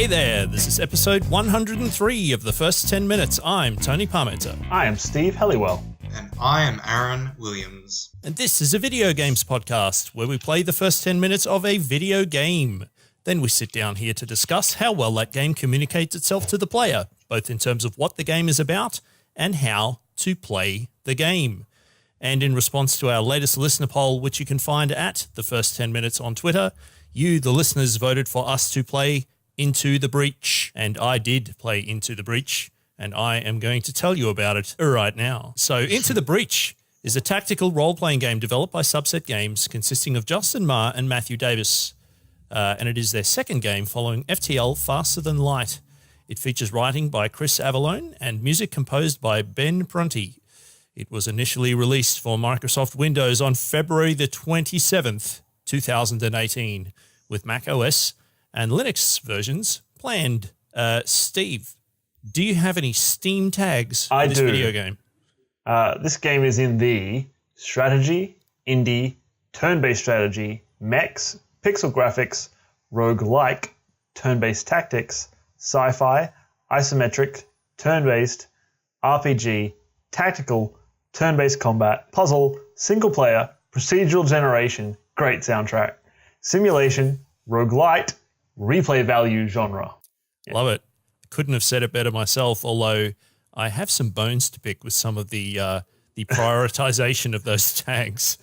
Hey there, this is episode 103 of the first 10 minutes. I'm Tony Parmenter. I am Steve Helliwell. And I am Aaron Williams. And this is a video games podcast where we play the first 10 minutes of a video game. Then we sit down here to discuss how well that game communicates itself to the player, both in terms of what the game is about and how to play the game. And in response to our latest listener poll, which you can find at the first 10 minutes on Twitter, you, the listeners, voted for us to play Into the Breach. And I did play Into the Breach, and I am going to tell you about it right now. So Into the Breach is a tactical role-playing game developed by Subset Games consisting of Justin Marr and Matthew Davis. And it is their second game following FTL Faster Than Light. It features writing by Chris Avallone and music composed by Ben Prunty. It was initially released for Microsoft Windows on February the 27th, 2018, with Mac OS and Linux versions planned. Steve, do you have any Steam tags for this video game? This game is in the strategy, indie, turn-based strategy, mechs, pixel graphics, roguelike, turn-based tactics, sci-fi, isometric, turn-based, RPG, tactical, turn-based combat, puzzle, single-player, procedural generation, great soundtrack, simulation, roguelite, replay value genre. Yeah. Love it. Couldn't have said it better myself, although I have some bones to pick with some of the prioritization of those tags,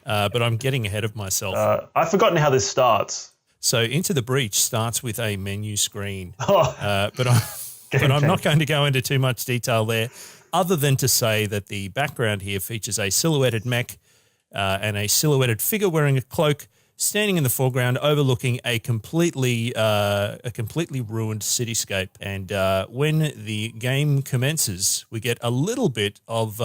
but I'm getting ahead of myself. I've forgotten how this starts. So Into the Breach starts with a menu screen, but I'm not going to go into too much detail there, other than to say that the background here features a silhouetted mech and a silhouetted figure wearing a cloak standing in the foreground overlooking a completely ruined cityscape. And when the game commences, we get a little bit of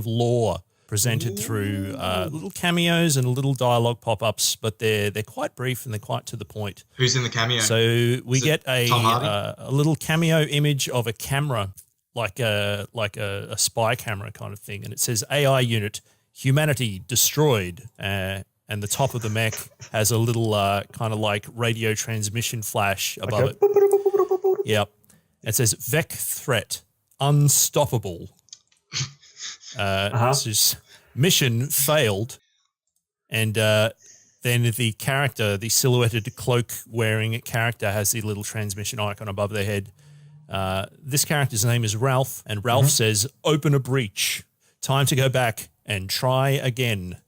lore presented through little cameos and little dialogue pop-ups, but they're quite brief and they're quite to the point. Who's in the cameo? So we get a little cameo image of a camera, like a spy camera kind of thing, and it says AI unit, humanity destroyed. And the top of the mech has a little kind of like radio transmission flash above it. Yep. It says Vec threat, unstoppable. This is mission failed. And then the character, the silhouetted cloak wearing character, has the little transmission icon above their head. This character's name is Ralph, and Ralph says, open a breach. Time to go back and try again.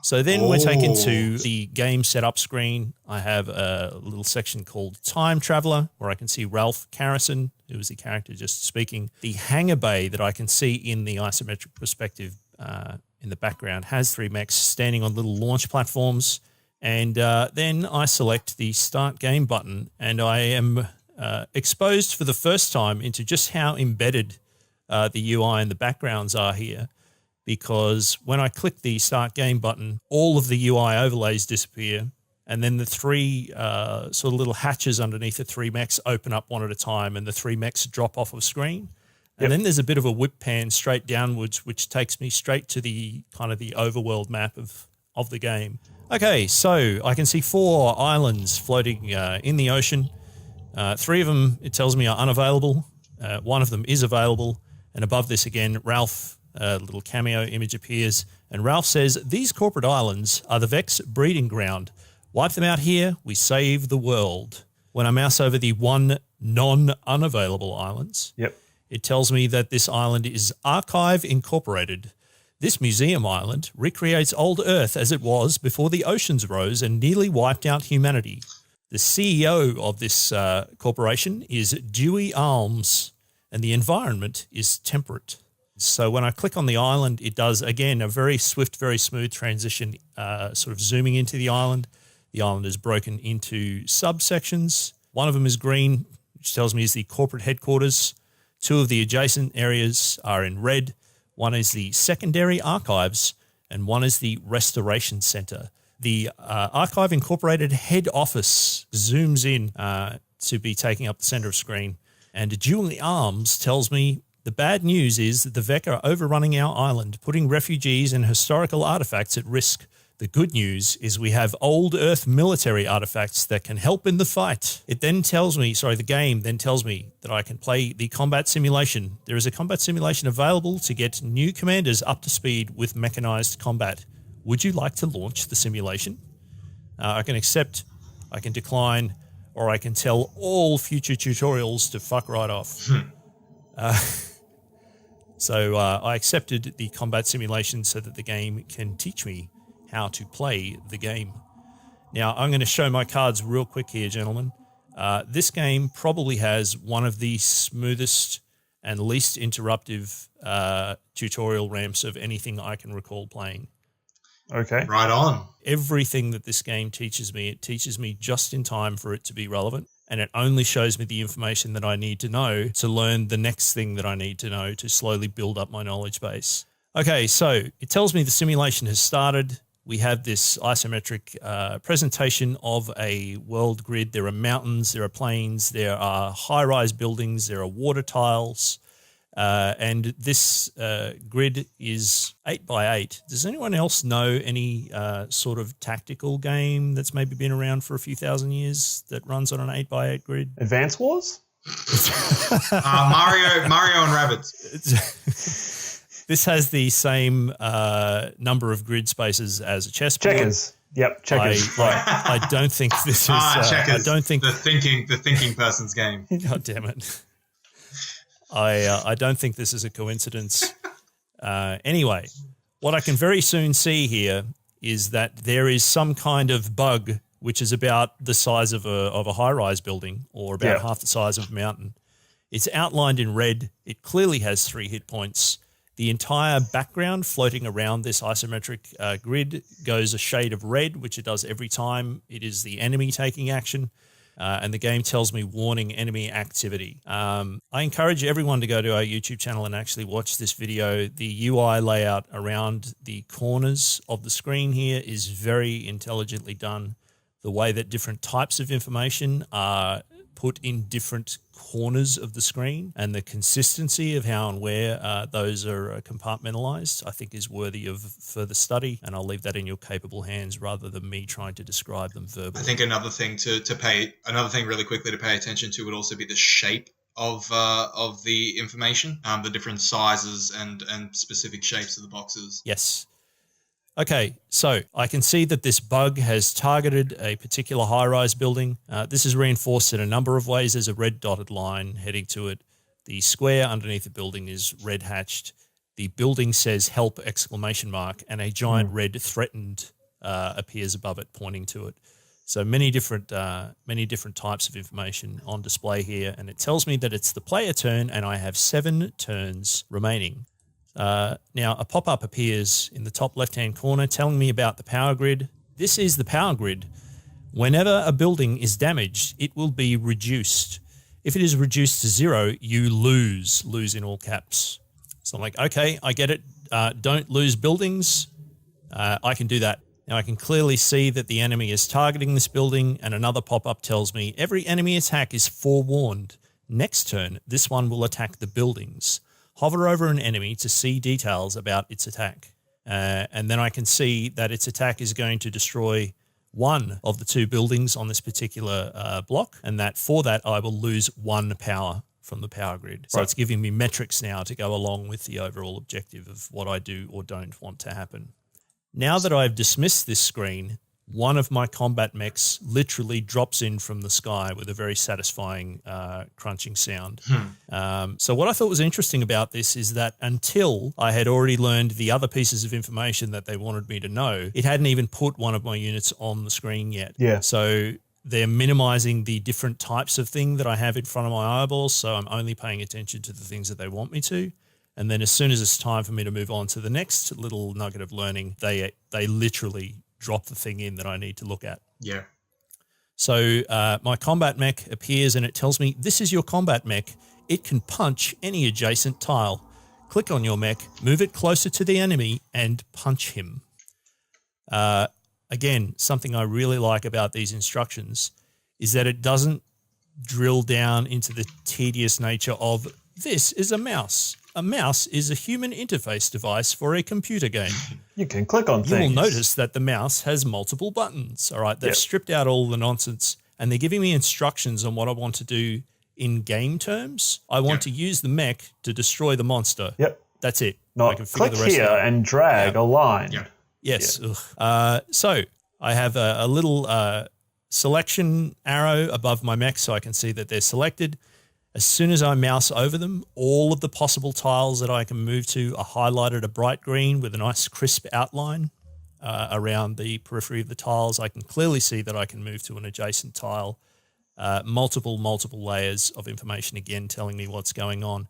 So then we're taken to the game setup screen. I have a little section called Time Traveler, where I can see Ralph Carrison, who is the character just speaking. The hangar bay that I can see in the isometric perspective in the background has 3 mechs standing on little launch platforms. And then I select the Start Game button, and I am exposed for the first time into just how embedded the UI and the backgrounds are here. Because when I click the Start Game button, all of the UI overlays disappear, and then the 3 sort of little hatches underneath the 3 mechs open up one at a time, and the 3 mechs drop off of screen. And then there's a bit of a whip pan straight downwards, which takes me straight to the kind of the overworld map of the game. Okay, so I can see 4 islands floating in the ocean. 3 of them, it tells me, are unavailable. 1 of them is available. And above this again, Ralph... a little cameo image appears, and Ralph says, these corporate islands are the Vex breeding ground. Wipe them out here, we save the world. When I mouse over the 1 non-unavailable islands, it tells me that this island is Archive Incorporated. This museum island recreates old Earth as it was before the oceans rose and nearly wiped out humanity. The CEO of this corporation is Dewey Alms, and the environment is temperate. So when I click on the island, it does, again, a very swift, very smooth transition, sort of zooming into the island. The island is broken into subsections. One of them is green, which tells me is the corporate headquarters. 2 of the adjacent areas are in red. 1 is the secondary archives, and 1 is the restoration center. The Archive Incorporated head office zooms in to be taking up the center of screen. And Julie Arms tells me the bad news is that the Vec are overrunning our island, putting refugees and historical artifacts at risk. The The good news is we have old Earth military artifacts that can help in the fight. It then tells me, the game then tells me that I can play the combat simulation. There is a combat simulation available to get new commanders up to speed with mechanized combat. Would you like to launch the simulation? I can accept, I can decline, or I can tell all future tutorials to fuck right off. So I accepted the combat simulation so that the game can teach me how to play the game. Now, I'm going to show my cards real quick here, gentlemen. This game probably has one of the smoothest and least interruptive tutorial ramps of anything I can recall playing. Okay. Right on. Everything that this game teaches me, it teaches me just in time for it to be relevant. And it only shows me the information that I need to know to learn the next thing that I need to know to slowly build up my knowledge base. Okay, so it tells me the simulation has started. We have this isometric presentation of a world grid. There are mountains, there are plains, there are high-rise buildings, there are water tiles, and this grid is 8x8. Does anyone else know any sort of tactical game that's maybe been around for a few thousand years that runs on an 8x8 grid? Advance Wars? Mario and Rabbids. This has the same number of grid spaces as a chessboard. Checkers. Yep, checkers. I don't think this is. Checkers. I don't think the thinking person's game. God damn it! I don't think this is a coincidence. Anyway, what I can very soon see here is that there is some kind of bug which is about the size of a high-rise building, or about half the size of a mountain. It's outlined in red. It clearly has 3 hit points. The entire background floating around this isometric grid goes a shade of red, which it does every time it is the enemy taking action. And the game tells me warning enemy activity. I encourage everyone to go to our YouTube channel and actually watch this video. The UI layout around the corners of the screen here is very intelligently done. The way that different types of information are put in different corners of the screen, and the consistency of how and where those are compartmentalized, I think is worthy of further study, and I'll leave that in your capable hands rather than me trying to describe them verbally. I think another thing really quickly to pay attention to would also be the shape of the information, the different sizes and specific shapes of the boxes. Yes. Okay, so I can see that this bug has targeted a particular high-rise building. This is reinforced in a number of ways. There's a red dotted line heading to it. The square underneath the building is red hatched. The building says help ! And a giant red threatened appears above it, pointing to it. So many different types of information on display here, and it tells me that it's the player turn, and I have 7 turns remaining. Now, a pop-up appears in the top left-hand corner telling me about the power grid. This is the power grid. Whenever a building is damaged, it will be reduced. If it is reduced to 0, you lose in all caps. So I'm like, okay, I get it. Don't lose buildings. I can do that. Now I can clearly see that the enemy is targeting this building, and another pop-up tells me every enemy attack is forewarned. Next turn, this one will attack the buildings. Hover over an enemy to see details about its attack. And then I can see that its attack is going to destroy one of the 2 buildings on this particular block, and that for that I will lose 1 power from the power grid. So It's giving me metrics now to go along with the overall objective of what I do or don't want to happen. Now that I've dismissed this screen, one of my combat mechs literally drops in from the sky with a very satisfying crunching sound. So what I thought was interesting about this is that until I had already learned the other pieces of information that they wanted me to know, it hadn't even put one of my units on the screen yet. Yeah. So they're minimizing the different types of thing that I have in front of my eyeballs, so I'm only paying attention to the things that they want me to. And then as soon as it's time for me to move on to the next little nugget of learning, they literally drop the thing in that I need to look at. Yeah. So my combat mech appears and it tells me, this is your combat mech. It can punch any adjacent tile. Click on your mech, move it closer to the enemy, and punch him. Again, something I really like about these instructions is that it doesn't drill down into the tedious nature of, this is a mouse. a mouse is a human interface device for a computer game. You can click on You things. will notice that the mouse has multiple buttons. All right, they've Yep. stripped out all the nonsense and they're giving me instructions on what I want to do in game terms. I want to use the mech to destroy the monster. Yep. That's it. I Not can figure click the rest here out. and drag a line. Yeah. Yes. So I have a little selection arrow above my mech so I can see that they're selected. As soon as I mouse over them, all of the possible tiles that I can move to are highlighted a bright green with a nice crisp outline around the periphery of the tiles. I can clearly see that I can move to an adjacent tile. Multiple layers of information again telling me what's going on.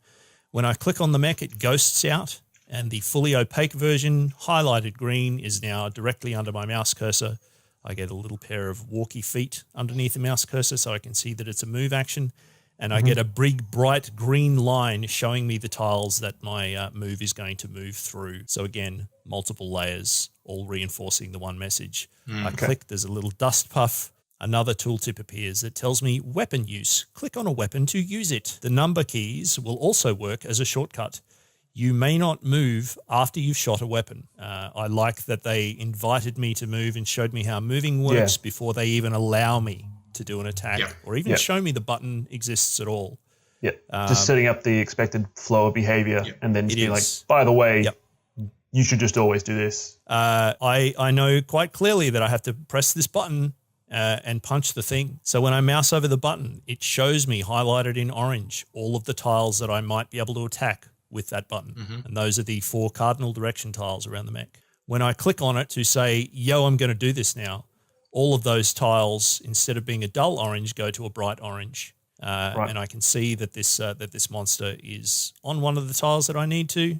When I click on the mech, it ghosts out, and the fully opaque version, highlighted green, is now directly under my mouse cursor. I get a little pair of walkie feet underneath the mouse cursor so I can see that it's a move action. And I get a big, bright green line showing me the tiles that my move is going to move through. So again, multiple layers, all reinforcing the one message. I click, there's a little dust puff. Another tooltip appears that tells me weapon use. Click on a weapon to use it. The number keys will also work as a shortcut. You may not move after you've shot a weapon. I like that they invited me to move and showed me how moving works before they even allow me to do an attack or even show me the button exists at all. Yeah, just setting up the expected flow of behavior and then just be like, by the way, you should just always do this. I know quite clearly that I have to press this button and punch the thing. So when I mouse over the button, it shows me highlighted in orange all of the tiles that I might be able to attack with that button. And those are the 4 cardinal direction tiles around the mech. When I click on it to say, yo, I'm going to do this now, all of those tiles, instead of being a dull orange, go to a bright orange. And I can see that this monster is on one of the tiles that I need to.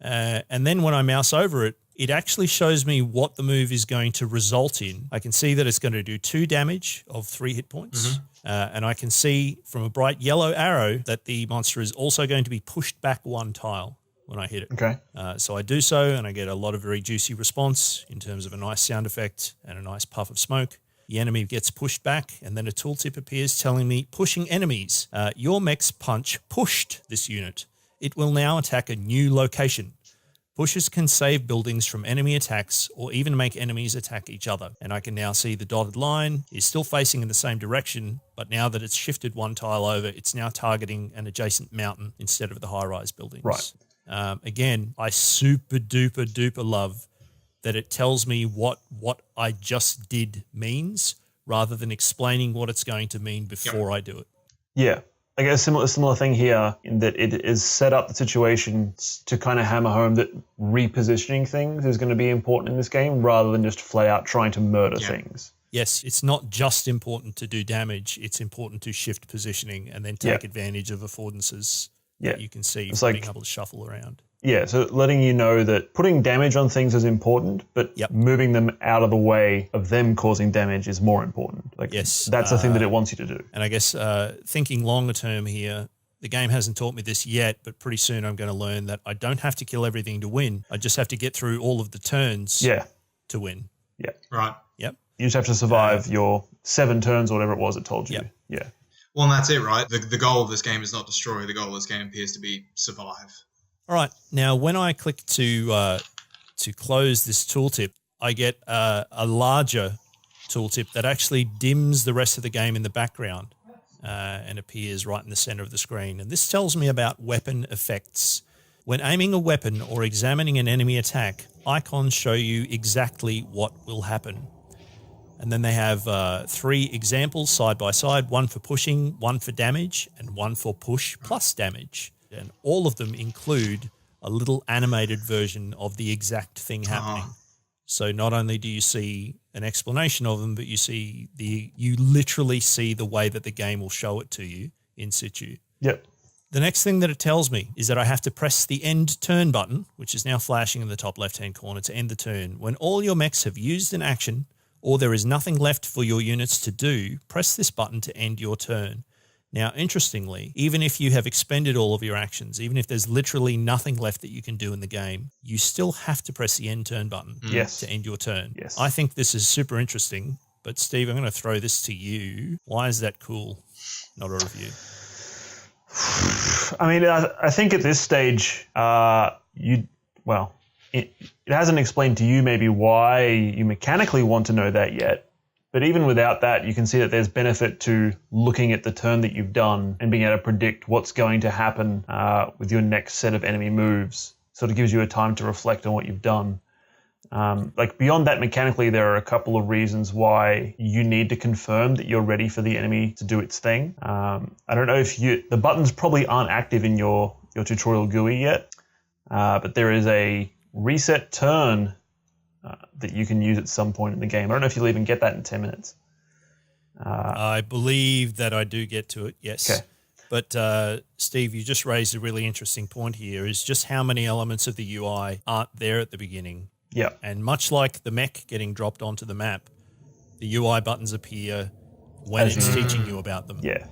And then when I mouse over it, it actually shows me what the move is going to result in. I can see that it's going to do 2 damage of 3 hit points. And I can see from a bright yellow arrow that the monster is also going to be pushed back 1 tile when I hit it. Okay. So I do so, and I get a lot of very juicy response in terms of a nice sound effect and a nice puff of smoke. The enemy gets pushed back, and then a tooltip appears telling me, pushing enemies. Your mech's punch pushed this unit. It will now attack a new location. Pushes can save buildings from enemy attacks or even make enemies attack each other. And I can now see the dotted line is still facing in the same direction, but now that it's shifted 1 tile over, it's now targeting an adjacent mountain instead of the high-rise buildings. Right. Again, I super duper love that it tells me what I just did means rather than explaining what it's going to mean before I do it. Yeah. I guess a similar thing here in that it is set up the situation to kind of hammer home that repositioning things is going to be important in this game rather than just flat out trying to murder things. Yes, it's not just important to do damage. It's important to shift positioning and then take advantage of affordances that you can see from being able to shuffle around. Yeah, so letting you know that putting damage on things is important, but moving them out of the way of them causing damage is more important. Like, that's the thing that it wants you to do. And I guess thinking longer term here, the game hasn't taught me this yet, but pretty soon I'm going to learn that I don't have to kill everything to win. I just have to get through all of the turns to win. Yeah. Right. Yep. You just have to survive your 7 turns or whatever it was it told you. Yeah. Well, and that's it, right? The goal of this game is not destroy. The goal of this game appears to be survive. All right. Now, when I click to close this tooltip, I get a larger tooltip that actually dims the rest of the game in the background and appears right in the center of the screen. And this tells me about weapon effects. When aiming a weapon or examining an enemy attack, icons show you exactly what will happen. And then they have 3 examples side by side, 1 for pushing, 1 for damage, and 1 for push plus damage. And all of them include a little animated version of the exact thing happening. So not only do you see an explanation of them, but you literally see the way that the game will show it to you in situ. Yep. The next thing that it tells me is that I have to press the end turn button, which is now flashing in the top left-hand corner to end the turn. When all your mechs have used an action or there is nothing left for your units to do, press this button to end your turn. Now, interestingly, even if you have expended all of your actions, even if there's literally nothing left that you can do in the game, you still have to press the end turn button to end your turn. Yes. I think this is super interesting, but Steve, I'm going to throw this to you. Why is that cool? Not a review. I mean, I think at this stage, it hasn't explained to you maybe why you mechanically want to know that yet. But even without that, you can see that there's benefit to looking at the turn that you've done and being able to predict what's going to happen with your next set of enemy moves. Sort of gives you a time to reflect on what you've done. Beyond that, mechanically, there are a couple of reasons why you need to confirm that you're ready for the enemy to do its thing. I don't know if the buttons probably aren't active in your tutorial GUI yet, but there is a reset turn that you can use at some point in the game. I don't know if you'll even get that in 10 minutes. I believe that I do get to it, yes. Okay. But Steve, you just raised a really interesting point here, is just how many elements of the UI aren't there at the beginning. Yeah. And much like the mech getting dropped onto the map, the UI buttons appear when it's teaching you about them. Yeah.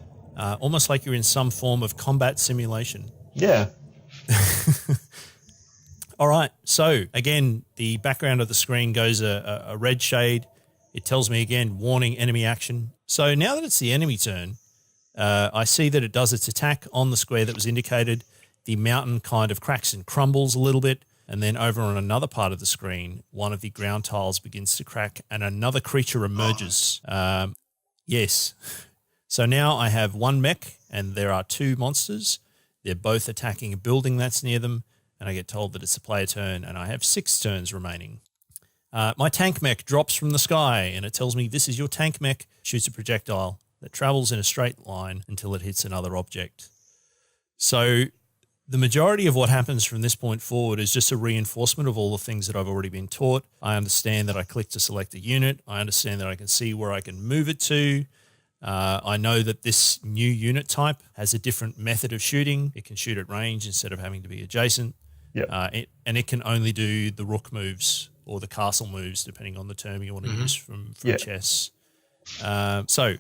Almost like you're in some form of combat simulation. Yeah. All right. So, again, the background of the screen goes a red shade. It tells me, again, warning enemy action. So now that it's the enemy turn, I see that it does its attack on the square that was indicated. The mountain kind of cracks and crumbles a little bit. And then over on another part of the screen, one of the ground tiles begins to crack and another creature emerges. Yes. So now I have one mech and there are two monsters. They're both attacking a building that's near them. And I get told that it's a player turn and I have 6 turns remaining. My tank mech drops from the sky and it tells me this is your tank mech, shoots a projectile that travels in a straight line until it hits another object. So the majority of what happens from this point forward is just a reinforcement of all the things that I've already been taught. I understand that I click to select a unit. I understand that I can see where I can move it to. I know that this new unit type has a different method of shooting. It can shoot at range instead of having to be adjacent. Yeah. And it can only do the rook moves or the castle moves, depending on the term you want to use from chess. So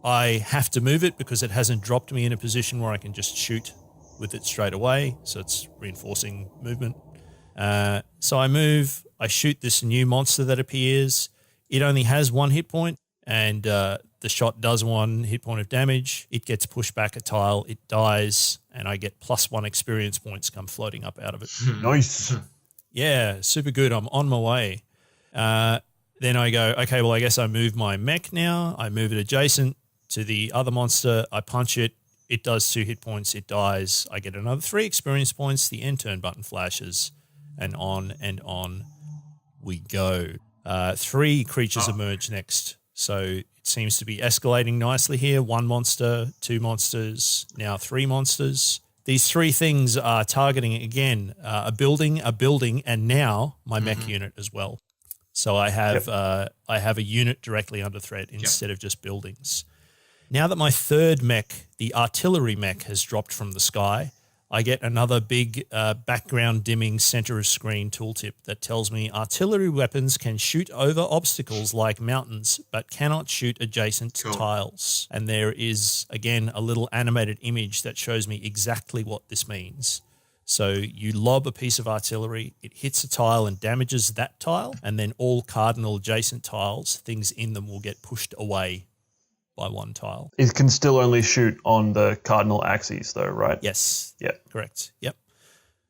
I have to move it because it hasn't dropped me in a position where I can just shoot with it straight away, so it's reinforcing movement. So I move, I shoot this new monster that appears. It only has 1 hit point, and the shot does 1 hit point of damage. It gets pushed back a tile, it dies, and I get +1 experience points come floating up out of it. Nice. Yeah, super good. I'm on my way. Then I go, okay, well, I guess I move my mech now. I move it adjacent to the other monster. I punch it. It does 2 hit points. It dies. I get another 3 experience points. The end turn button flashes, and on we go. 3 creatures emerge next. So it seems to be escalating nicely here. 1 monster, 2 monsters, now 3 monsters. These 3 things are targeting, again, a building, and now my mech unit as well. So I have a unit directly under threat instead of just buildings. Now that my 3rd mech, the artillery mech, has dropped from the sky, I get another big background dimming center of screen tooltip that tells me artillery weapons can shoot over obstacles like mountains, but cannot shoot adjacent tiles. And there is, again, a little animated image that shows me exactly what this means. So you lob a piece of artillery, it hits a tile and damages that tile, and then all cardinal adjacent tiles, things in them, will get pushed away by 1 tile. It can still only shoot on the cardinal axes though, right? Yes. Yeah. Correct. Yep.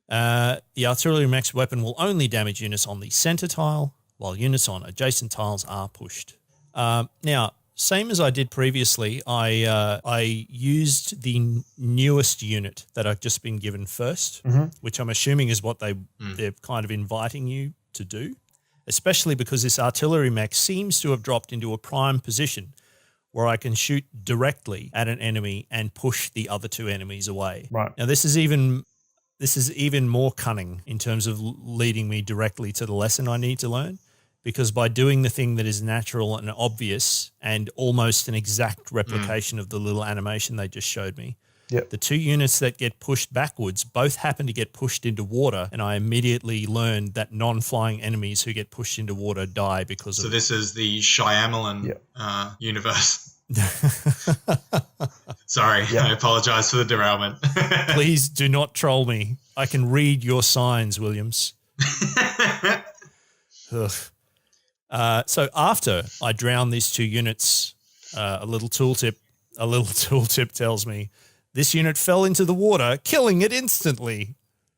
The artillery mech's weapon will only damage units on the center tile, while units on adjacent tiles are pushed. Now, same as I did previously, I used the newest unit that I've just been given first, which I'm assuming is what they're kind of inviting you to do, especially because this artillery mech seems to have dropped into a prime position where I can shoot directly at an enemy and push the other 2 enemies away. Right. Now, this is even more cunning in terms of leading me directly to the lesson I need to learn, because by doing the thing that is natural and obvious and almost an exact replication of the little animation they just showed me, the 2 units that get pushed backwards both happen to get pushed into water, and I immediately learned that non-flying enemies who get pushed into water die because of it. So this is the Shyamalan universe. Sorry, I apologize for the derailment. Please do not troll me. I can read your signs, Williams. So after I drown these 2 units, a little tooltip tells me This unit fell into the water, killing it instantly.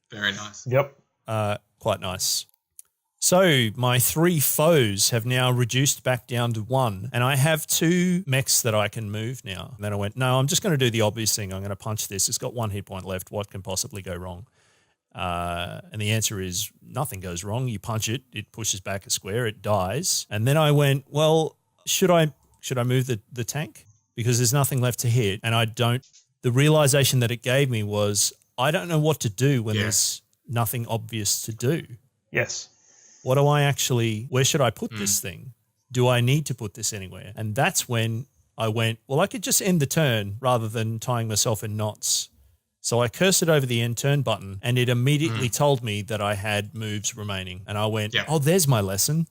Very nice. Yep. Quite nice. So my 3 foes have now reduced back down to 1, and I have 2 mechs that I can move now. And then I went, no, I'm just going to do the obvious thing. I'm going to punch this. It's got 1 hit point left. What can possibly go wrong? And the answer is nothing goes wrong. You punch it, it pushes back a square, it dies. And then I went, well, should I move the tank? Because there's nothing left to hit. And the realization that it gave me was I don't know what to do when there's nothing obvious to do. Yes. Where should I put this thing? Do I need to put this anywhere? And that's when I went, well, I could just end the turn rather than tying myself in knots. So I cursed over the end turn button and it immediately told me that I had moves remaining. And I went, oh, there's my lesson.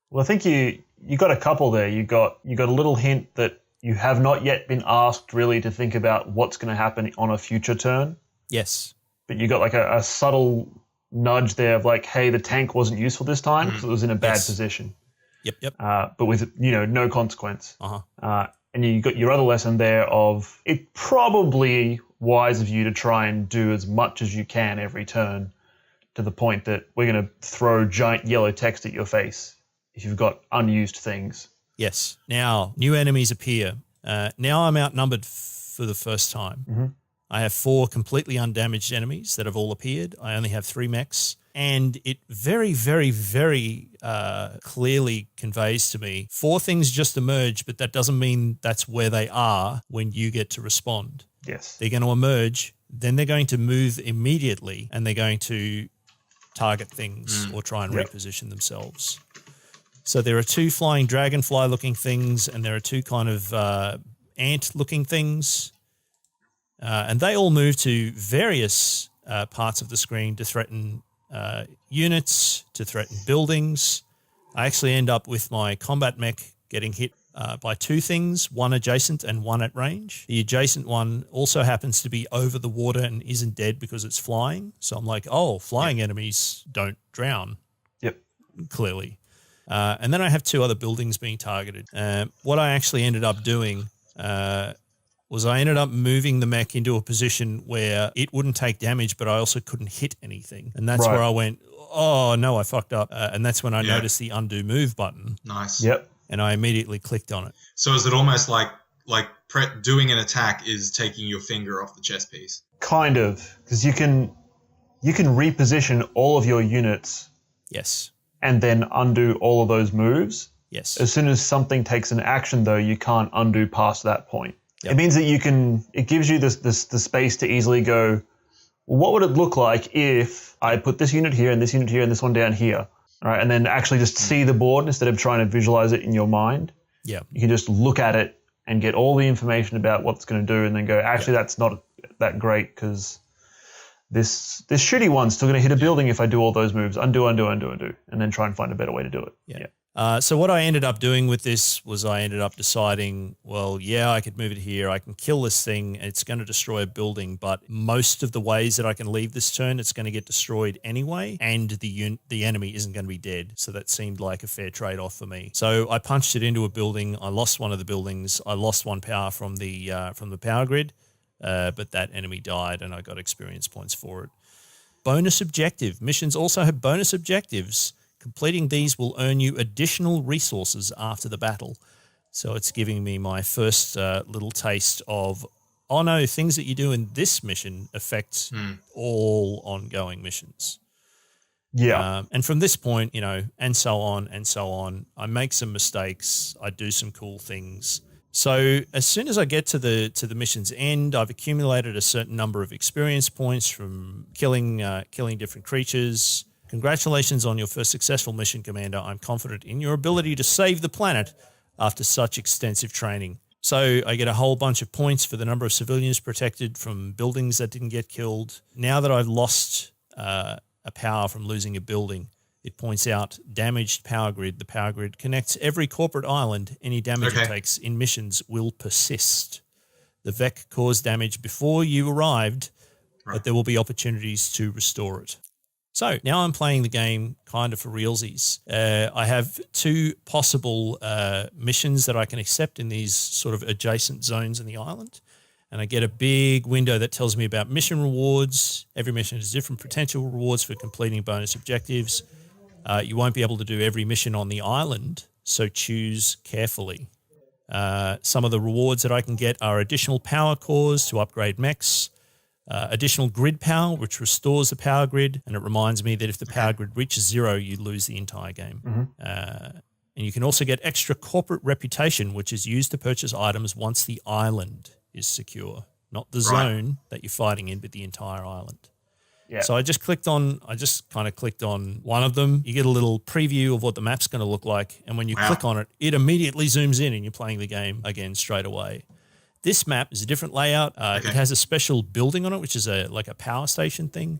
Well, I think you got a couple there. You got a little hint that you have not yet been asked really to think about what's going to happen on a future turn. Yes. But you got like a subtle nudge there of like, hey, the tank wasn't useful this time because it was in a bad position. Yep. But with, no consequence. Uh-huh. And you got your other lesson there of it probably wise of you to try and do as much as you can every turn to the point that we're going to throw giant yellow text at your face if you've got unused things. Yes. Now, new enemies appear. Now I'm outnumbered for the first time. Mm-hmm. I have 4 completely undamaged enemies that have all appeared. I only have 3 mechs. And it very, very, very clearly conveys to me 4 things just emerge, but that doesn't mean that's where they are when you get to respond. Yes. They're going to emerge, then they're going to move immediately, and they're going to target things or try and reposition themselves. So there are 2 flying dragonfly-looking things, and there are 2 kind of ant-looking things. And they all move to various parts of the screen to threaten units, to threaten buildings. I actually end up with my combat mech getting hit by 2 things, 1 adjacent and 1 at range. The adjacent one also happens to be over the water and isn't dead because it's flying. So I'm like, oh, flying enemies don't drown. Yep. Clearly. And then I have 2 other buildings being targeted. What I actually ended up doing was I ended up moving the mech into a position where it wouldn't take damage, but I also couldn't hit anything. And that's where I went, oh, no, I fucked up. And that's when I noticed the undo move button. Nice. Yep. And I immediately clicked on it. So is it almost like doing an attack is taking your finger off the chess piece? Kind of, because you can reposition all of your units. Yes. And then undo all of those moves. Yes. As soon as something takes an action, though, you can't undo past that point. Yep. It means that it gives you the space to easily go, well, what would it look like if I put this unit here and this unit here and this one down here? All right, and then actually just see the board instead of trying to visualize it in your mind. Yeah. You can just look at it and get all the information about what it's going to do and then go, actually, that's not that great because this shitty one's still going to hit a building if I do all those moves. Undo, and then try and find a better way to do it. Yeah. So what I ended up doing with this was I ended up deciding, well, I could move it here. I can kill this thing. It's going to destroy a building, but most of the ways that I can leave this turn, it's going to get destroyed anyway, and the enemy isn't going to be dead. So that seemed like a fair trade-off for me. So I punched it into a building. I lost one of the buildings. I lost 1 power from the power grid, but that enemy died, and I got experience points for it. Bonus objective. Missions also have bonus objectives. Completing these will earn you additional resources after the battle. So it's giving me my first little taste of, oh no, things that you do in this mission affect all ongoing missions. Yeah. And from this point, and so on, I make some mistakes. I do some cool things. So as soon as I get to the mission's end, I've accumulated a certain number of experience points from killing different creatures. Congratulations on your first successful mission, Commander. I'm confident in your ability to save the planet after such extensive training. So I get a whole bunch of points for the number of civilians protected from buildings that didn't get killed. Now that I've lost a power from losing a building, it points out damaged power grid. The power grid connects every corporate island. Any damage it takes in missions will persist. The VEC caused damage before you arrived, but there will be opportunities to restore it. So now I'm playing the game kind of for realsies. I have 2 possible missions that I can accept in these sort of adjacent zones in the island. and I get a big window that tells me about mission rewards. Every mission has different potential rewards for completing bonus objectives. You won't be able to do every mission on the island, so choose carefully. Some of the rewards that I can get are additional power cores to upgrade mechs, additional grid power, which restores the power grid, and it reminds me that if the power grid reaches 0, you lose the entire game. And you can also get extra corporate reputation, which is used to purchase items once the island is secure, not the zone that you're fighting in, but the entire island. Yeah. So I just kind of clicked on one of them. You get a little preview of what the map's going to look like. And when you click on it, it immediately zooms in and you're playing the game again straight away. This map is a different layout. It has a special building on it, which is like a power station thing.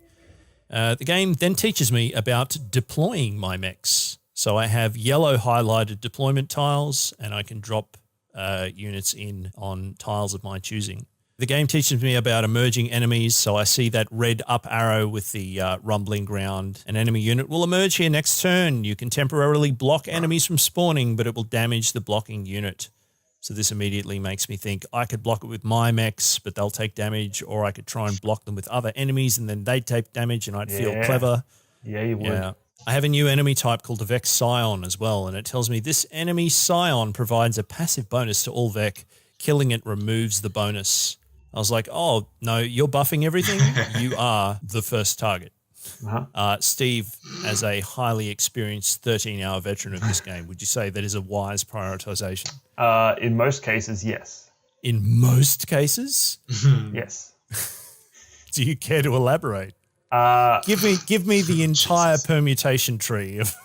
The game then teaches me about deploying my mechs. So I have yellow highlighted deployment tiles, and I can drop units in on tiles of my choosing. The game teaches me about emerging enemies, so I see that red up arrow with the rumbling ground. An enemy unit will emerge here next turn. You can temporarily block enemies from spawning, but it will damage the blocking unit. So this immediately makes me think I could block it with my mechs, but they'll take damage, or I could try and block them with other enemies, and then they take damage, and I'd feel clever. Yeah, you would. Yeah. I have a new enemy type called the Vec Scion as well, and it tells me this enemy Scion provides a passive bonus to all Vec. Killing it removes the bonus. I was like, oh, no, you're buffing everything? You are the first target. Steve, as a highly experienced 13-hour veteran of this game, would you say that is a wise prioritization? In most cases, yes. In most cases? Yes. Do you care to elaborate? Give me the entire permutation tree of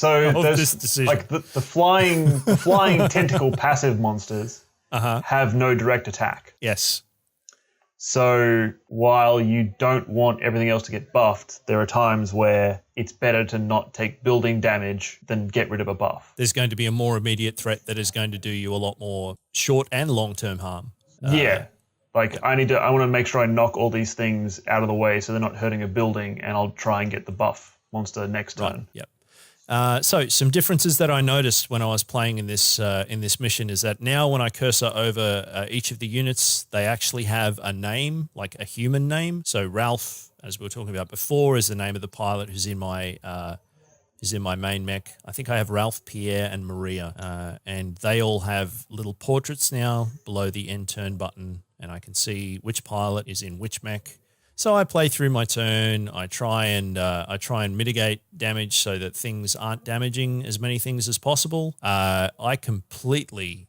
this decision. Like the flying tentacle passive monsters have no direct attack. Yes. So while you don't want everything else to get buffed, there are times where it's better to not take building damage than get rid of a buff. There's going to be a more immediate threat that is going to do you a lot more short and long-term harm. Like I want to make sure I knock all these things out of the way so they're not hurting a building, and I'll try and get the buff monster next turn. Yep. So some differences that I noticed when I was playing in this mission is that now when I cursor over each of the units, they actually have a name, like a human name. So Ralph, as we were talking about before, is the name of the pilot who's in my main mech. I think I have Ralph, Pierre, and Maria, and they all have little portraits now below the end turn button, and I can see which pilot is in which mech. So I play through my turn. I try and mitigate damage so that things aren't damaging as many things as possible. I completely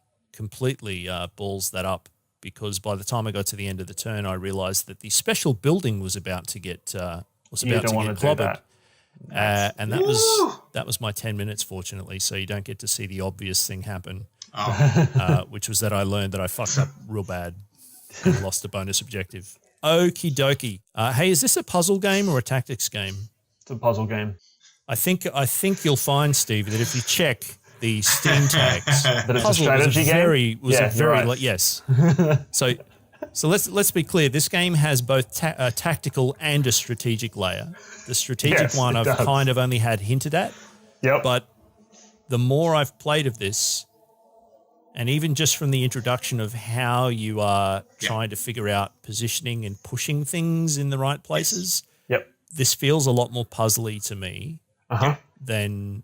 balls that up, because by the time I got to the end of the turn, I realized that the special building was about to get clobbered. And that was my 10 minutes, fortunately. So you don't get to see the obvious thing happen, which was that I learned that I fucked up real bad and lost a bonus objective. Okie dokie. Hey, is this a puzzle game or a tactics game? It's a puzzle game. I think you'll find, Steve, that if you check the Steam tags, that it's a strategy game. Right. Yes. So let's be clear. This game has both a tactical and a strategic layer. The strategic one I've kind of only had hinted at. Yep. But the more I've played of this, and even just from the introduction of how you are trying to figure out positioning and pushing things in the right places, this feels a lot more puzzly to me than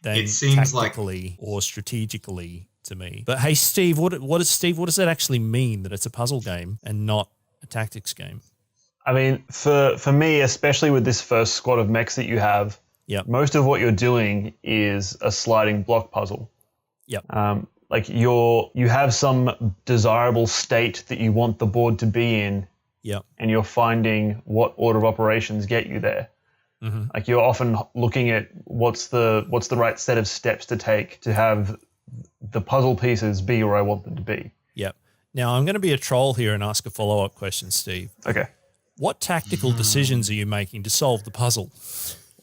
it seems tactically or strategically to me. But hey, Steve, what does that actually mean that it's a puzzle game and not a tactics game? I mean, for me, especially with this first squad of mechs that you have, most of what you're doing is a sliding block puzzle. Yep. Like you have some desirable state that you want the board to be in, and you're finding what order of operations get you there. Mm-hmm. Like you're often looking at what's the right set of steps to take to have the puzzle pieces be where I want them to be. Yep. Now I'm going to be a troll here and ask a follow-up question, Steve. Okay. What tactical decisions are you making to solve the puzzle?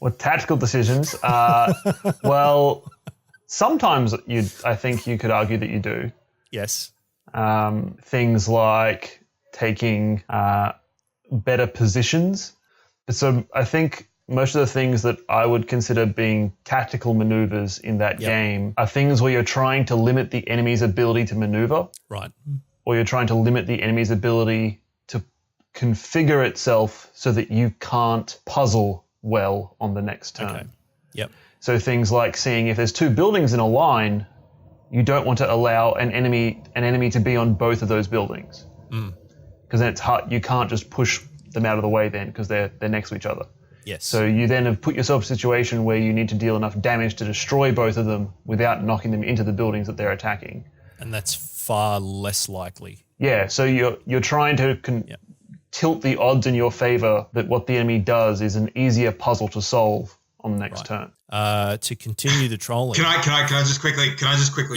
What tactical decisions? Well, sometimes I think you could argue that you do. Yes. Things like taking better positions. So I think most of the things that I would consider being tactical maneuvers in that game are things where you're trying to limit the enemy's ability to maneuver. Right. or you're trying to limit the enemy's ability to configure itself so that you can't puzzle well on the next turn. Okay. Yep. So things like seeing if there's two buildings in a line, you don't want to allow an enemy to be on both of those buildings. Because then it's hard. You can't just push them out of the way then because they're next to each other. Yes. So you then have put yourself in a situation where you need to deal enough damage to destroy both of them without knocking them into the buildings that they're attacking. And that's far less likely. Yeah, so you're trying to tilt the odds in your favor that what the enemy does is an easier puzzle to solve on the next turn. To continue the trolling. Can I just quickly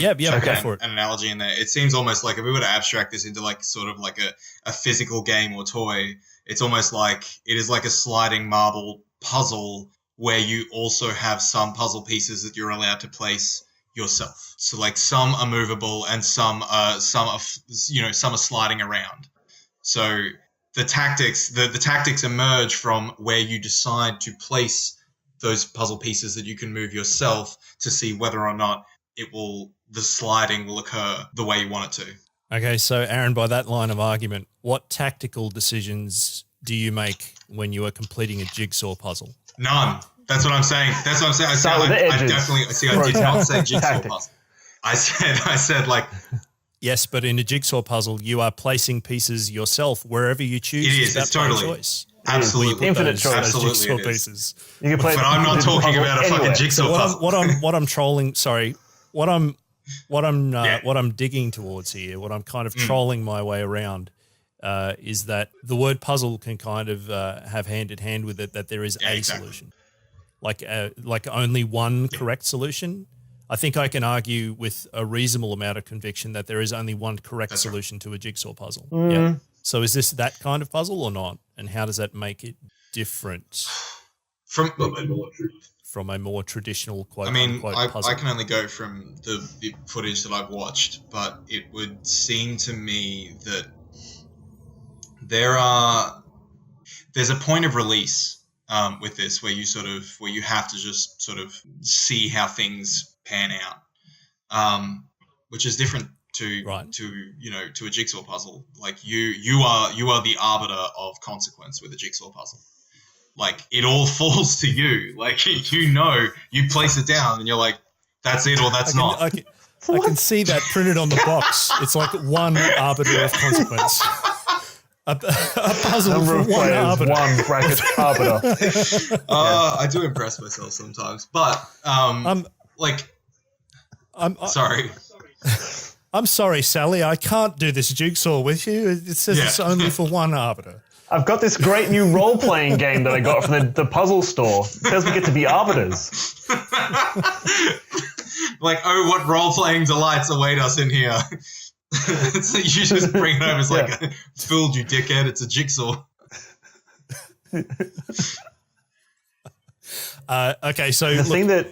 Yeah, chuck go for it. an analogy in there? It seems almost like if we were to abstract this into like sort of like a physical game or toy, it's almost like it is like a sliding marble puzzle where you also have some puzzle pieces that you're allowed to place yourself. So like some are movable and some are sliding around. So the tactics emerge from where you decide to place those puzzle pieces that you can move yourself to see whether or not the sliding will occur the way you want it to. Okay, so Aaron, by that line of argument, what tactical decisions do you make when you are completing a jigsaw puzzle? None. That's what I'm saying. I did not say jigsaw puzzle. I said like. Yes, but in a jigsaw puzzle, you are placing pieces yourself wherever you choose. It is. It's totally. Choice. Absolutely. Infinite choice. Absolutely jigsaw it is. pieces. You can play But I'm not talking about a fucking jigsaw puzzle. What I'm trolling. Sorry, what I'm digging towards here. What I'm kind of trolling my way around is that the word puzzle can kind of have hand in hand with it that there is solution, like only one correct solution. I think I can argue with a reasonable amount of conviction that there is only one correct solution to a jigsaw puzzle. Yeah. So is this that kind of puzzle or not? And how does that make it different from a more traditional quote? I can only go from the footage that I've watched, but it would seem to me that there's a point of release with this where you have to just sort of see how things pan out, which is different to a jigsaw puzzle. Like you are the arbiter of consequence with a jigsaw puzzle. Like it all falls to you. Like you place it down and you're like, that's it or that's not. I can see that printed on the box. It's like one arbiter of consequence. A puzzle Number for of one players, arbiter. one bracket arbiter. I do impress myself sometimes, but sorry. I'm sorry, Sally. I can't do this jigsaw with you. It says it's only for one arbiter. I've got this great new role-playing game that I got from the puzzle store. It says we get to be arbiters. Like, oh, what role-playing delights await us in here. So you just bring it over. It's like, fooled you, dickhead. It's a jigsaw. Okay, so the thing that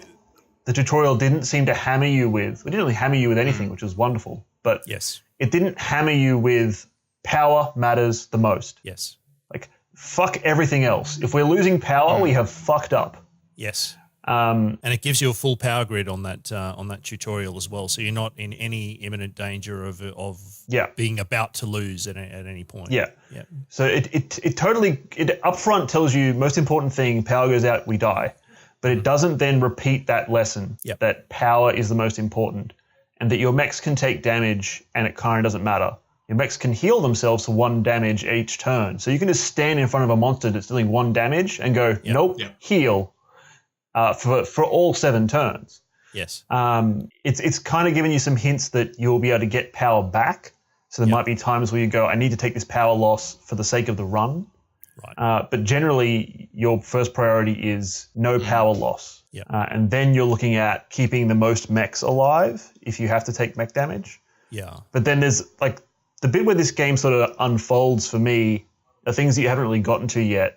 the tutorial didn't seem to hammer you with, it didn't really hammer you with anything, which was wonderful, but yes, it didn't hammer you with power matters the most. Yes. Like, fuck everything else. If we're losing power, we have fucked up. Yes. And it gives you a full power grid on that tutorial as well, so you're not in any imminent danger of being about to lose at any point. Yeah. So it totally upfront tells you most important thing: power goes out, we die. But it doesn't then repeat that lesson that power is the most important, and that your mechs can take damage and it kind of doesn't matter. Your mechs can heal themselves for 1 damage each turn, so you can just stand in front of a monster that's dealing 1 damage and go, nope, heal. For all 7 turns. Yes. It's kind of giving you some hints that you'll be able to get power back. So there might be times where you go, I need to take this power loss for the sake of the run. Right. But generally, your first priority is no power loss. Yeah. And then you're looking at keeping the most mechs alive if you have to take mech damage. Yeah. But then there's like the bit where this game sort of unfolds for me, the things that you haven't really gotten to yet.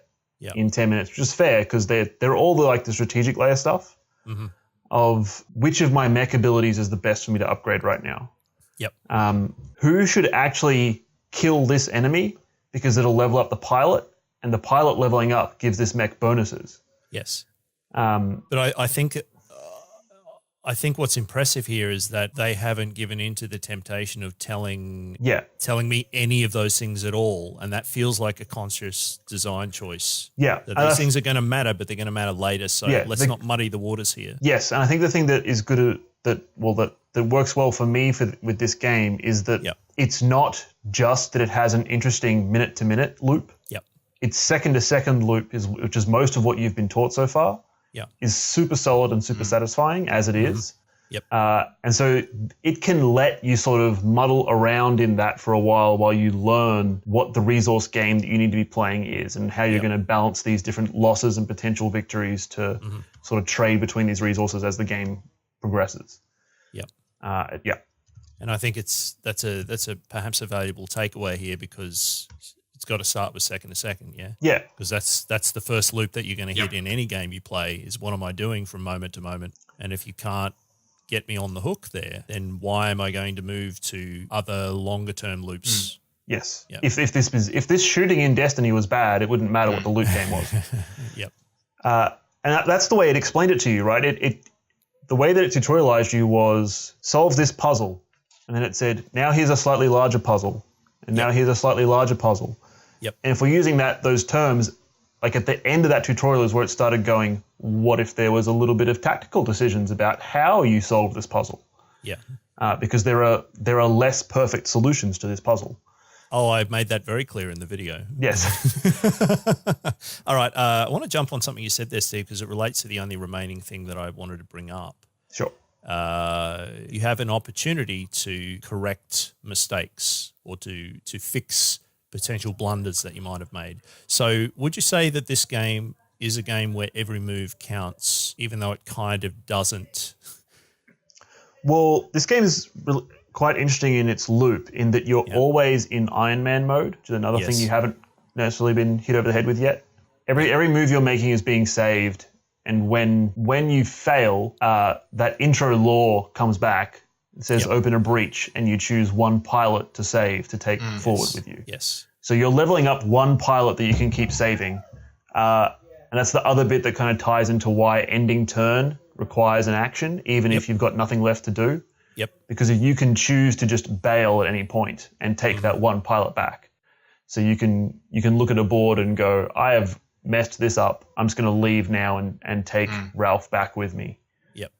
In 10 minutes, which is fair because they're all the strategic layer stuff of which of my mech abilities is the best for me to upgrade right now. Yep. Who should actually kill this enemy because it'll level up the pilot, and the pilot leveling up gives this mech bonuses. Yes. But I think I think what's impressive here is that they haven't given in to the temptation of telling me any of those things at all, and that feels like a conscious design choice. Yeah, that these things are going to matter, but they're going to matter later. So let's not muddy the waters here. Yes, and I think the thing that is good that works well for me with this game is that it's not just that it has an interesting minute-to-minute loop. Yep. Its second-to-second loop which is most of what you've been taught so far. Is super solid and super satisfying as it is. Yep. And so it can let you sort of muddle around in that for a while you learn what the resource game that you need to be playing is and how you're going to balance these different losses and potential victories to sort of trade between these resources as the game progresses. Yep. And I think that's a perhaps a valuable takeaway here because it's got to start with second to second, Yeah. Because that's the first loop that you're going to hit in any game you play is what am I doing from moment to moment? And if you can't get me on the hook there, then why am I going to move to other longer term loops? Yes. Yep. If this shooting in Destiny was bad, it wouldn't matter what the loot game was. Yep. And that's the way it explained it to you, right? The way that it tutorialized you was solve this puzzle, and then it said, now here's a slightly larger puzzle, and now here's a slightly larger puzzle. Yep. And if we're using those terms, like at the end of that tutorial is where it started going, what if there was a little bit of tactical decisions about how you solve this puzzle? Yeah. Because there are less perfect solutions to this puzzle. Oh, I made that very clear in the video. Yes. All right. I want to jump on something you said there, Steve, because it relates to the only remaining thing that I wanted to bring up. Sure. You have an opportunity to correct mistakes or to fix potential blunders that you might have made. So would you say that this game is a game where every move counts, even though it kind of doesn't? Well, this game is quite interesting in its loop in that you're always in Iron Man mode, which is another thing you haven't necessarily been hit over the head with yet. Every move you're making is being saved, and when you fail, that intro lore comes back. It says open a breach, and you choose one pilot to save to take forward with you. Yes. So you're leveling up one pilot that you can keep saving. And that's the other bit that kind of ties into why ending turn requires an action, even if you've got nothing left to do. Yep. Because if you can choose to just bail at any point and take that one pilot back. So you can look at a board and go, I have messed this up. I'm just going to leave now and take Ralph back with me. Yep.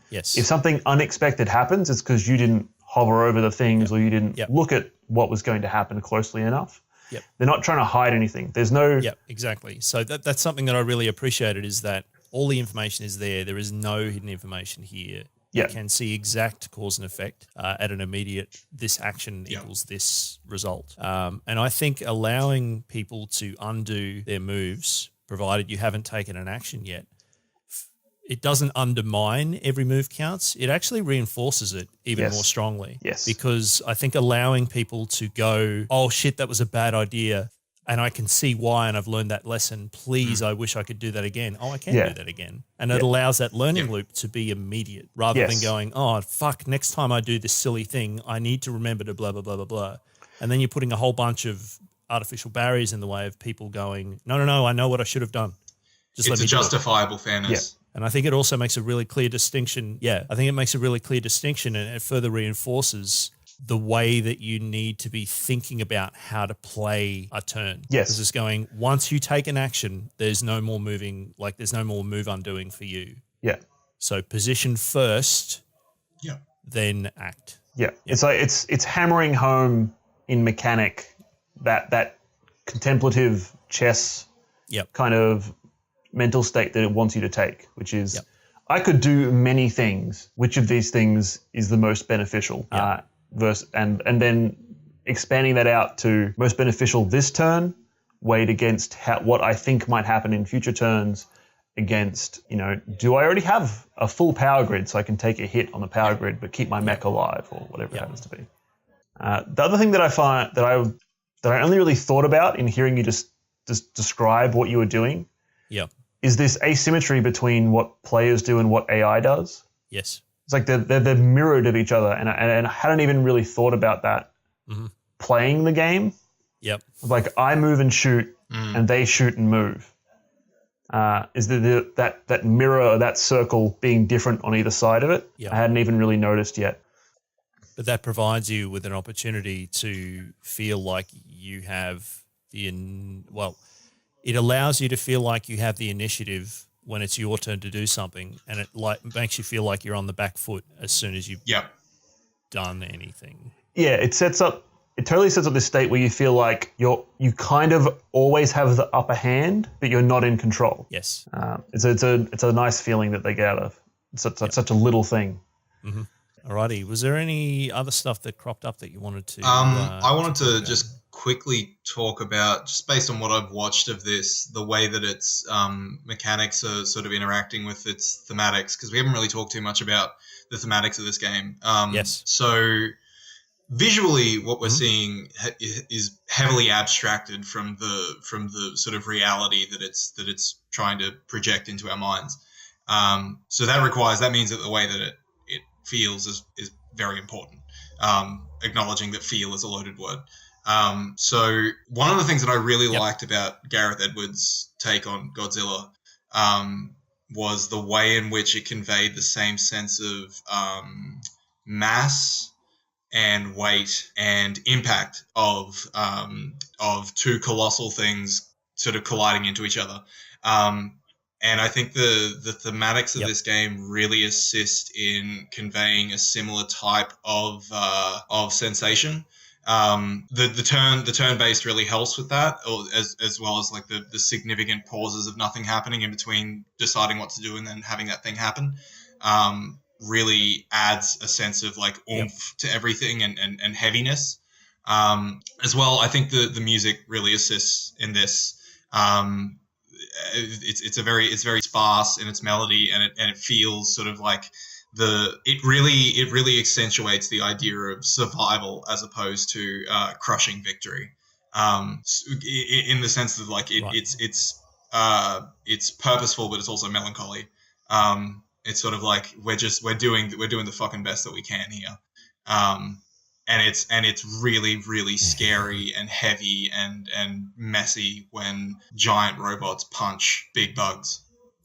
Yes. If something unexpected happens, it's because you didn't hover over the things or you didn't look at what was going to happen closely enough. Yep. They're not trying to hide anything. There's no... Yep, exactly. So that's something that I really appreciated is that all the information is there. There is no hidden information here. You can see exact cause and effect at an immediate, this action equals this result. And I think allowing people to undo their moves, provided you haven't taken an action yet, it doesn't undermine every move counts. It actually reinforces it even more strongly. Yes. Because I think allowing people to go, oh, shit, that was a bad idea, and I can see why, and I've learned that lesson. Please, I wish I could do that again. Oh, I can do that again. And it allows that learning loop to be immediate rather than going, oh, fuck, next time I do this silly thing, I need to remember to blah, blah, blah, blah, blah. And then you're putting a whole bunch of artificial barriers in the way of people going, no, I know what I should have done. Just it's let me a justifiable fairness. Yeah. And I think it also makes a really clear distinction. Yeah, I think it makes a really clear distinction and it further reinforces the way that you need to be thinking about how to play a turn. Yes. Because it's going, once you take an action, there's no more moving, like there's no more move undoing for you. Yeah. So position first, then act. Yeah. It's like it's hammering home in mechanic that contemplative chess kind of mental state that it wants you to take, which is I could do many things. Which of these things is the most beneficial? And then expanding that out to most beneficial this turn, weighed against what I think might happen in future turns, against, do I already have a full power grid so I can take a hit on the power grid but keep my mech alive or whatever it happens to be. The other thing that I find that I only really thought about in hearing you just describe what you were doing is this asymmetry between what players do and what AI does. Yes. It's like they're mirrored of each other, and I hadn't even really thought about that playing the game. Yep. Like I move and shoot, and they shoot and move. is that mirror or that circle being different on either side of it. Yeah. I hadn't even really noticed yet. But that provides you with an opportunity to feel like you have it allows you to feel like you have the initiative when it's your turn to do something, and it makes you feel like you're on the back foot as soon as you've done anything. Yeah, it totally sets up this state where you feel like you kind of always have the upper hand, but you're not in control. Yes. It's a nice feeling that they get out of. It's such a little thing. Mm-hmm. Alrighty. Was there any other stuff that cropped up that you wanted to? I wanted to just quickly talk about, just based on what I've watched of this, the way that its mechanics are sort of interacting with its thematics, because we haven't really talked too much about the thematics of this game. Yes. So visually, what we're seeing is heavily abstracted from the sort of reality that it's trying to project into our minds. So that means that the way that it feels is very important. Acknowledging that feel is a loaded word. So one of the things that I really liked about Gareth Edwards' take on Godzilla was the way in which it conveyed the same sense of mass and weight and impact of two colossal things sort of colliding into each other. And I think the thematics of this game really assist in conveying a similar type of sensation. The turn based really helps with that, as well as like the significant pauses of nothing happening in between deciding what to do and then having that thing happen. Really adds a sense of like oomph to everything and heaviness. As well, I think the music really assists in this. It's very sparse in its melody, and it feels sort of like it really accentuates the idea of survival as opposed to crushing victory. In the sense that like it's purposeful, but it's also melancholy. It's sort of like we're doing the fucking best that we can here. And it's really, really scary and heavy and messy when giant robots punch big bugs.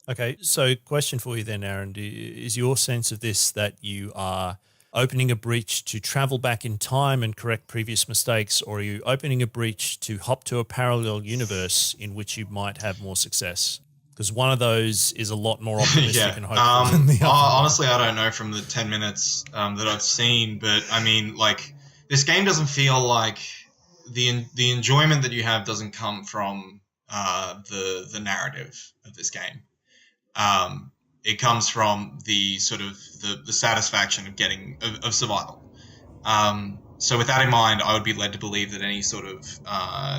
Okay, so question for you then, Aaron. Is your sense of this that you are opening a breach to travel back in time and correct previous mistakes, or are you opening a breach to hop to a parallel universe in which you might have more success? Because one of those is a lot more optimistic and hopeful than the other. Honestly, I don't know from the 10 minutes that I've seen, but I mean, like, this game doesn't feel like the enjoyment that you have doesn't come from the narrative of this game. It comes from the sort of the satisfaction of survival. So with that in mind, I would be led to believe that any sort of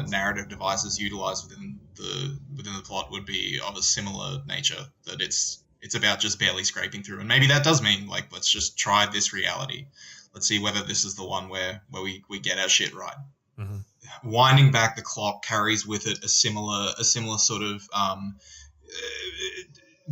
narrative devices utilized within the plot would be of a similar nature. That it's about just barely scraping through, and maybe that does mean like let's just try this reality. Let's see whether this is the one where we get our shit right. Mm-hmm. Winding back the clock carries with it a similar sort of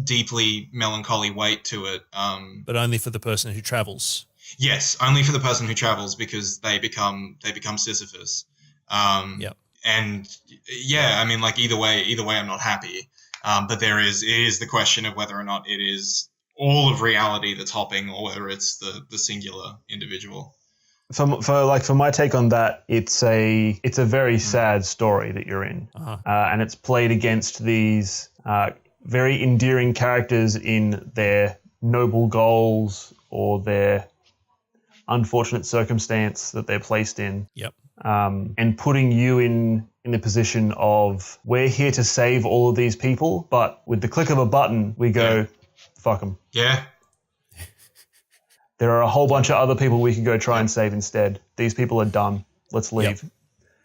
deeply melancholy weight to it. But only for the person who travels. Yes, only for the person who travels, because they become Sisyphus. And I mean, like either way, I'm not happy. But it is the question of whether or not it is all of reality that's hopping, or whether it's the singular individual. For my take on that, it's a very sad story that you're in, and it's played against these very endearing characters in their noble goals or their unfortunate circumstance that they're placed in. Yep. And putting you in the position of, we're here to save all of these people, but with the click of a button, we go, fuck them. Yeah. There are a whole bunch of other people we can go try and save instead. These people are done. Let's leave.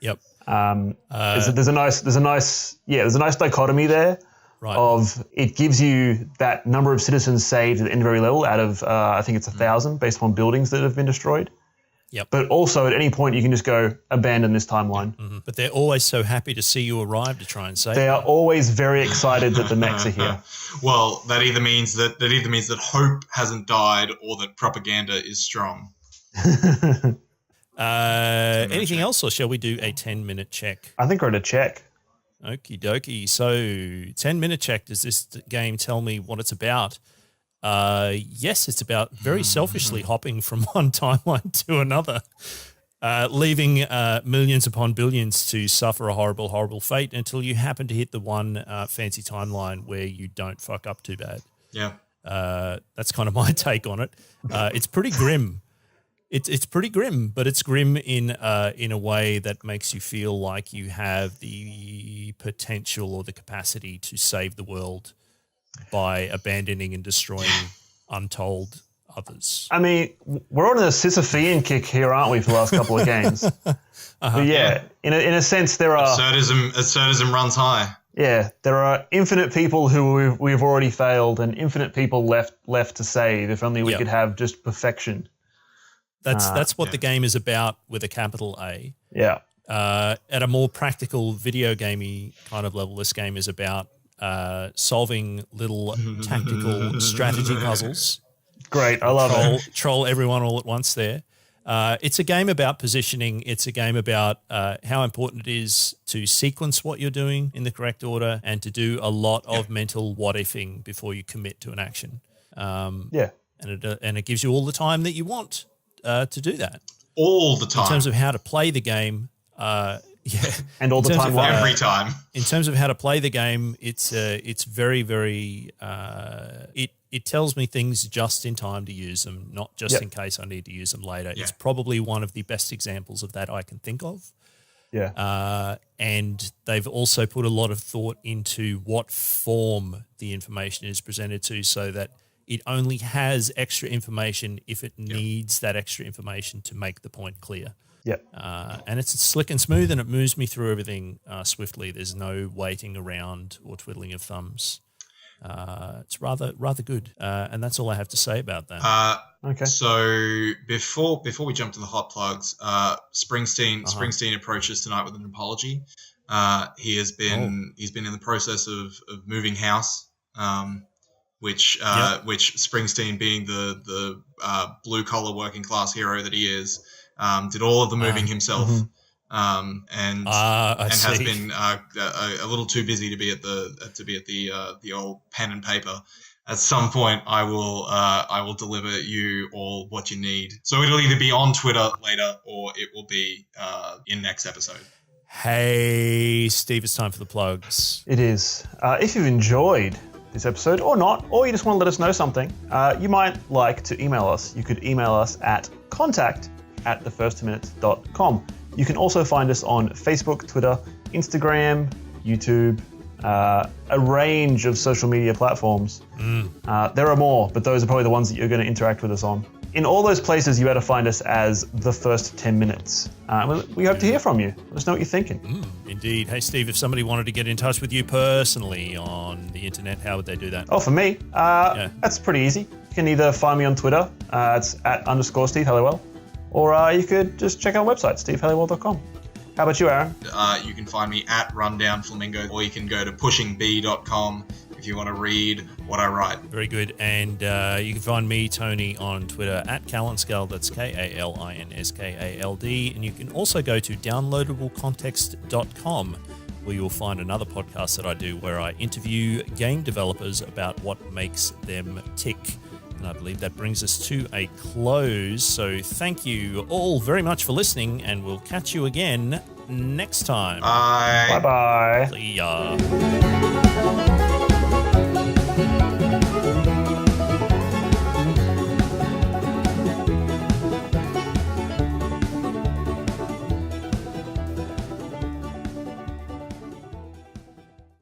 Yep. There's a nice dichotomy there. Right. Of it gives you that number of citizens saved at the end of every level out of I think it's 1,000 based upon buildings that have been destroyed. Yep. But also at any point you can just go abandon this timeline. Mm-hmm. But they're always so happy to see you arrive to try and save They them. are always very excited that the mechs are here. Well, that either means that hope hasn't died or that propaganda is strong. Anything else, or shall we do a 10-minute check? I think we're at a check. Okie dokie. So 10-minute check. Does this game tell me what it's about? Yes, it's about very selfishly hopping from one timeline to another, leaving millions upon billions to suffer a horrible, horrible fate until you happen to hit the one fancy timeline where you don't fuck up too bad. Yeah. That's kind of my take on it. It's pretty grim. It's pretty grim, but it's grim in a way that makes you feel like you have the potential or the capacity to save the world by abandoning and destroying untold others. I mean, we're on a Sisyphean kick here, aren't we, for the last couple of games? But yeah, in a sense, there are absurdism runs high. Yeah, there are infinite people who we've already failed, and infinite people left to save. If only we could have just perfection. That's what the game is about with a capital A. Yeah. At a more practical video gamey kind of level, this game is about solving little tactical strategy puzzles. Great, I love it. Troll everyone all at once there. It's a game about positioning. It's a game about how important it is to sequence what you're doing in the correct order and to do a lot of mental what-ifing before you commit to an action. And it gives you all the time that you want to do that. All the time. In terms of how to play the game, and all the time, every time. In terms of how to play the game, it's very, very. It tells me things just in time to use them, not just in case I need to use them later. Yeah. It's probably one of the best examples of that I can think of. Yeah. And they've also put a lot of thought into what form the information is presented to, so that it only has extra information if it needs that extra information to make the point clear. Yeah. And it's slick and smooth, and it moves me through everything swiftly. There's no waiting around or twiddling of thumbs. It's rather good, and that's all I have to say about that. Okay. So before we jump to the hot plugs, Springsteen approaches tonight with an apology. He's been in the process of moving house. Which Springsteen, being the blue collar working class hero that he is, did all of the moving himself, and has been a little too busy to be at the old pen and paper. At some point, I will deliver you all what you need. So it'll either be on Twitter later, or it will be in next episode. Hey, Steve, it's time for the plugs. It is. If you've enjoyed this episode or not, or you just want to let us know something, you might like to email us. You could email us at contact@thefirst2minutes.com. You can also find us on Facebook, Twitter, Instagram, YouTube, a range of social media platforms. There are more, but those are probably the ones that you're going to interact with us on. In all those places, you better find us as The First 10 Minutes. We hope to hear from you. Let us know what you're thinking. Indeed. Hey, Steve, if somebody wanted to get in touch with you personally on the internet, how would they do that? Oh, for me? That's pretty easy. You can either find me on Twitter, it's @_Steve Halliwell, or you could just check out our website, stevehalliwell.com. How about you, Aaron? You can find me at Rundown Flamingo, or you can go to pushingb.com if you want to read what I write. Very good. And you can find me, Tony, on Twitter at Kalinskald. That's KALINSKALD. And you can also go to downloadablecontext.com, where you'll find another podcast that I do where I interview game developers about what makes them tick. And I believe that brings us to a close. So thank you all very much for listening, and we'll catch you again next time. Bye. Bye-bye. See ya.